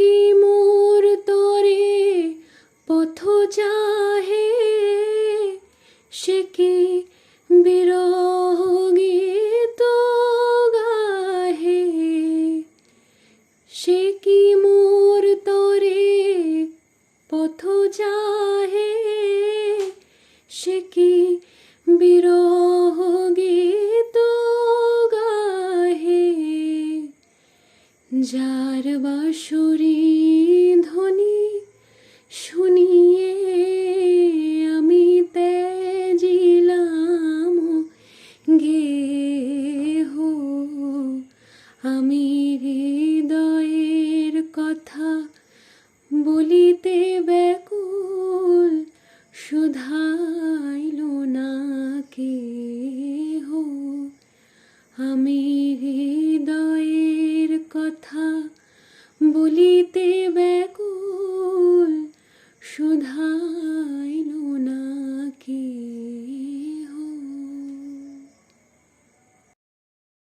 কি মোর তরে পথ চাহে, সে কি বিরহ গীত গাহে। সে কি মোর তরে পথ চাহে, সে কি বিরহ গীত গাহে। যার বাঁশরি ধ্বনি শুনিয়ে আমি ত্যাজিলাম গেহ। আমি হৃদয়ের কথা বলিতে ব্যাকুল, শুধাইল না কেহ। আমি হৃদয়ের কথা বলিতে